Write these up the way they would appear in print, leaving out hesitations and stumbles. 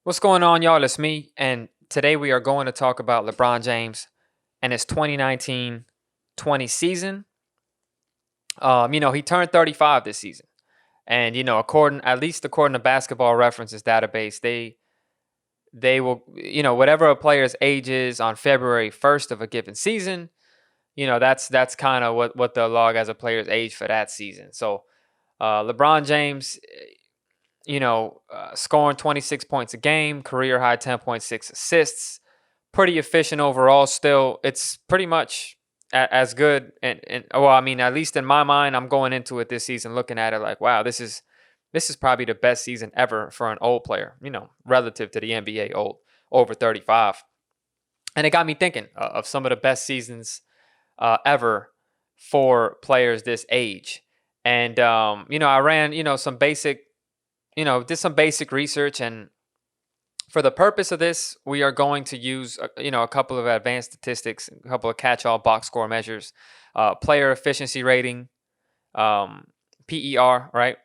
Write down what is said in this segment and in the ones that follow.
What's going on, y'all? It's me, and today we are going to talk about LeBron James and his 2019-20 season. He turned 35 this season, and at least according to Basketball References database, they will, whatever a player's age is on February 1st of a given season, that's kind of what they'll log as a player's age for that season. So, LeBron James, scoring 26 points a game, career high 10.6 assists, pretty efficient overall. Still, it's pretty much as good. And well, I mean, at least in my mind, I'm going into it this season looking at it like, wow, this is probably the best season ever for an old player. Relative to the NBA old over 35. And it got me thinking of some of the best seasons ever for players this age. And I ran some basic did some basic research, and for the purpose of this, we are going to use a couple of advanced statistics, a couple of catch-all box score measures, player efficiency rating, PER, right?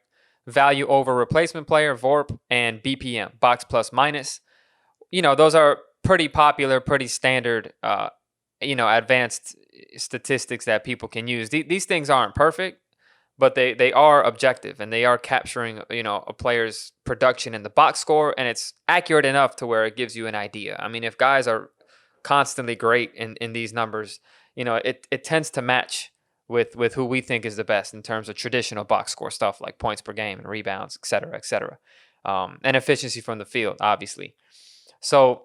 Value over replacement player, VORP, and BPM, box plus minus. Those are pretty popular, pretty standard, advanced statistics that people can use. These things aren't perfect, but they are objective, and they are capturing a player's production in the box score, and it's accurate enough to where it gives you an idea. I mean, if guys are constantly great in these numbers, it tends to match with who we think is the best in terms of traditional box score stuff like points per game and rebounds, et cetera, and efficiency from the field, obviously. So,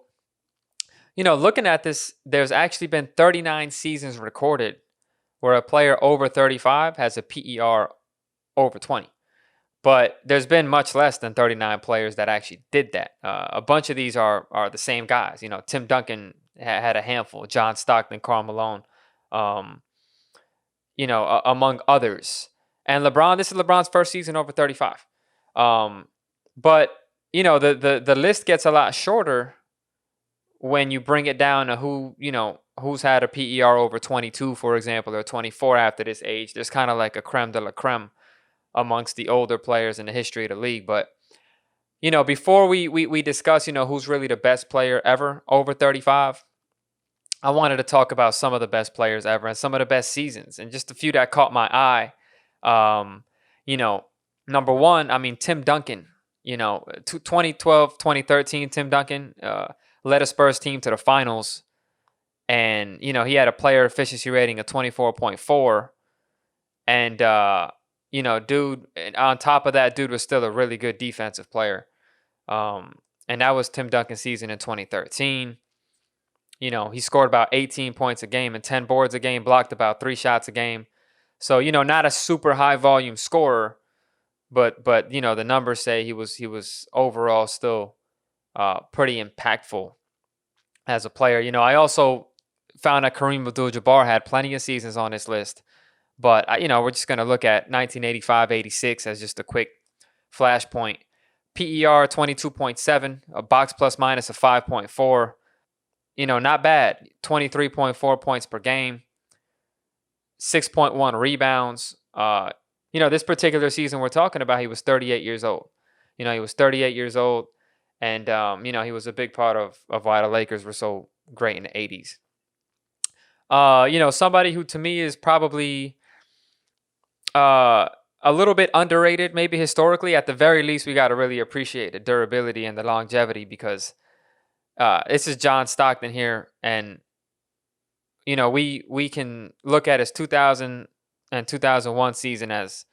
looking at this, there's actually been 39 seasons recorded where a player over 35 has a PER over 20. But there's been much less than 39 players that actually did that. A bunch of these are the same guys. Tim Duncan had a handful, John Stockton, Karl Malone, among others. And LeBron, this is LeBron's first season over 35. But, the list gets a lot shorter when you bring it down to who's had a PER over 22, for example, or 24 after this age. There's kind of like a creme de la creme amongst the older players in the history of the league. But, before we discuss, who's really the best player ever over 35, I wanted to talk about some of the best players ever and some of the best seasons, and just a few that caught my eye. Number one, I mean, Tim Duncan, 2012, 2013, Tim Duncan led a Spurs team to the finals. And, he had a player efficiency rating of 24.4. And, dude, on top of that, dude was still a really good defensive player. And that was Tim Duncan's season in 2013. He scored about 18 points a game and 10 boards a game, blocked about 3 shots a game. So, not a super high volume scorer, but the numbers say he was overall still pretty impactful as a player. I also found that Kareem Abdul-Jabbar had plenty of seasons on this list, but we're just going to look at 1985-86 as just a quick flashpoint. PER 22.7, a box plus minus of 5.4. Not bad. 23.4 points per game, 6.1 rebounds. This particular season we're talking about, he was 38 years old. He was 38 years old, and he was a big part of why the Lakers were so great in the 80s. Somebody who to me is probably a little bit underrated, maybe historically. At the very least, we got to really appreciate the durability and the longevity, because this is John Stockton here, and we can look at his 2000 and 2001 season as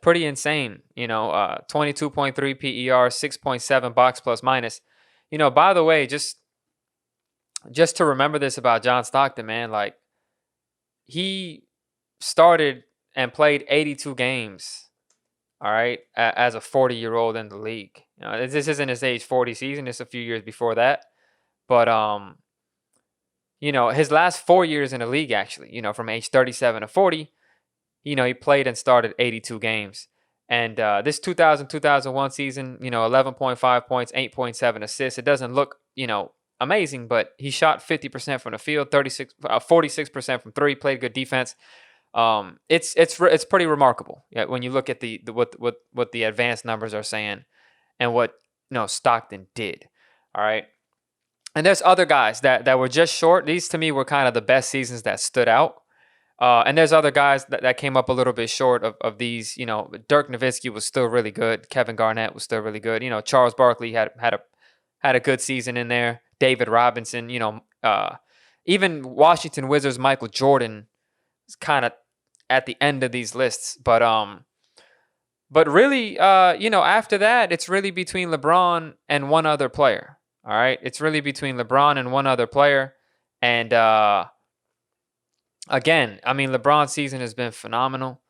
pretty insane. 22.3 PER, 6.7 box plus minus. By the way, just to remember this about John Stockton, man, like, he started and played 82 games, all right, as a 40-year-old in the league. This isn't his age 40 season. It's a few years before that. But, his last 4 years in the league, actually, from age 37 to 40, he played and started 82 games. And this 2000-2001 season, 11.5 points, 8.7 assists. It doesn't look, amazing, but he shot 50% from the field, 46% from three, played good defense. It's pretty remarkable, when you look at what the advanced numbers are saying and what Stockton did. All right. And there's other guys that were just short. These to me were kind of the best seasons that stood out. And there's other guys that came up a little bit short of these. Dirk Nowitzki was still really good. Kevin Garnett was still really good. Charles Barkley had a good season in there. David Robinson. Even Washington Wizards Michael Jordan is kind of at the end of these lists. But really, after that, it's really between LeBron and one other player. All right, it's really between LeBron and one other player, and again, I mean, LeBron's season has been phenomenal.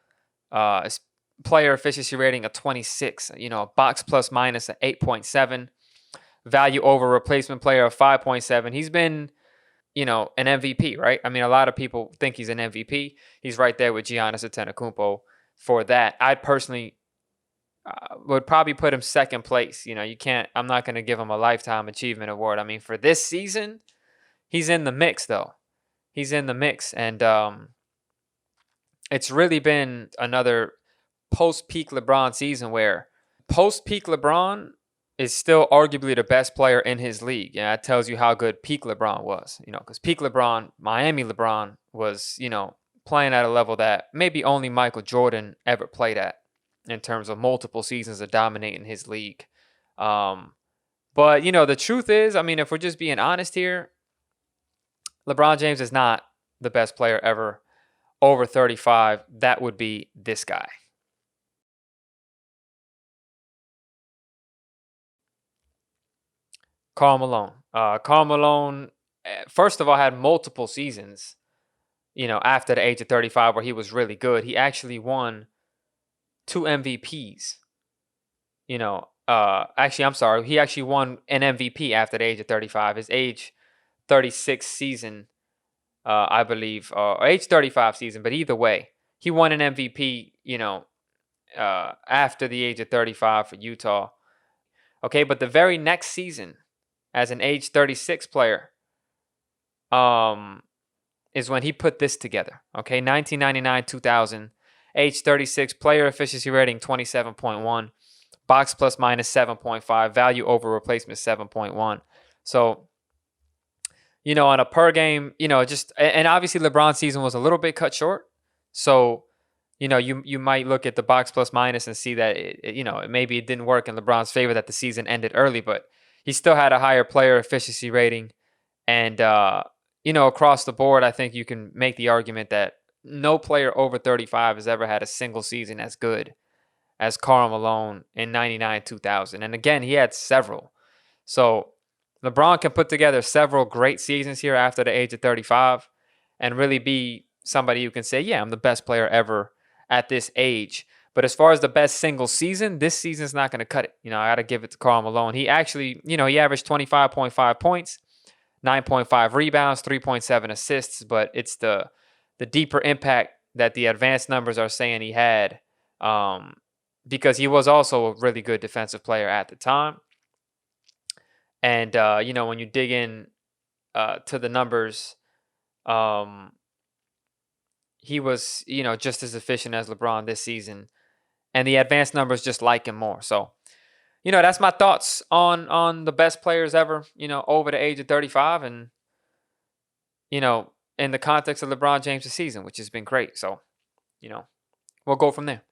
His player efficiency rating of 26, box plus minus at 8.7, value over replacement player of 5.7. He's been, an MVP, right? I mean, a lot of people think he's an MVP. He's right there with Giannis Antetokounmpo for that. I personally would probably put him second place. I'm not going to give him a lifetime achievement award. I mean, for this season, he's in the mix, though. He's in the mix, and it's really been another post-peak LeBron season where post-peak LeBron is still arguably the best player in his league. And that tells you how good peak LeBron was, because peak LeBron, Miami LeBron was, playing at a level that maybe only Michael Jordan ever played at in terms of multiple seasons of dominating his league. But, the truth is, I mean, if we're just being honest here, LeBron James is not the best player ever over 35. That would be this guy. Karl Malone. Karl Malone, first of all, had multiple seasons, after the age of 35 where he was really good. He actually won 2 MVPs. Actually, I'm sorry. He actually won an MVP after the age of 35. His age 36 season, I believe, or age 35 season. But either way, he won an MVP, after the age of 35 for Utah. Okay, but the very next season, as an age 36 player, is when he put this together. Okay, 1999-2000, age 36, player efficiency rating 27.1, box plus minus 7.5, value over replacement 7.1. So, on a per game, and obviously LeBron's season was a little bit cut short. So, you might look at the box plus minus and see that maybe it didn't work in LeBron's favor that the season ended early, but he still had a higher player efficiency rating. And, across the board, I think you can make the argument that no player over 35 has ever had a single season as good as Karl Malone in 99-2000. And again, he had several. So LeBron can put together several great seasons here after the age of 35 and really be somebody who can say, yeah, I'm the best player ever at this age. But as far as the best single season, this season's not going to cut it. I got to give it to Karl Malone. He actually, he averaged 25.5 points, 9.5 rebounds, 3.7 assists, but it's the deeper impact that the advanced numbers are saying he had, because he was also a really good defensive player at the time. And, when you dig in to the numbers, he was, just as efficient as LeBron this season. And the advanced numbers just like him more. So, that's my thoughts on the best players ever, over the age of 35. And, in the context of LeBron James' season, which has been great. So, we'll go from there.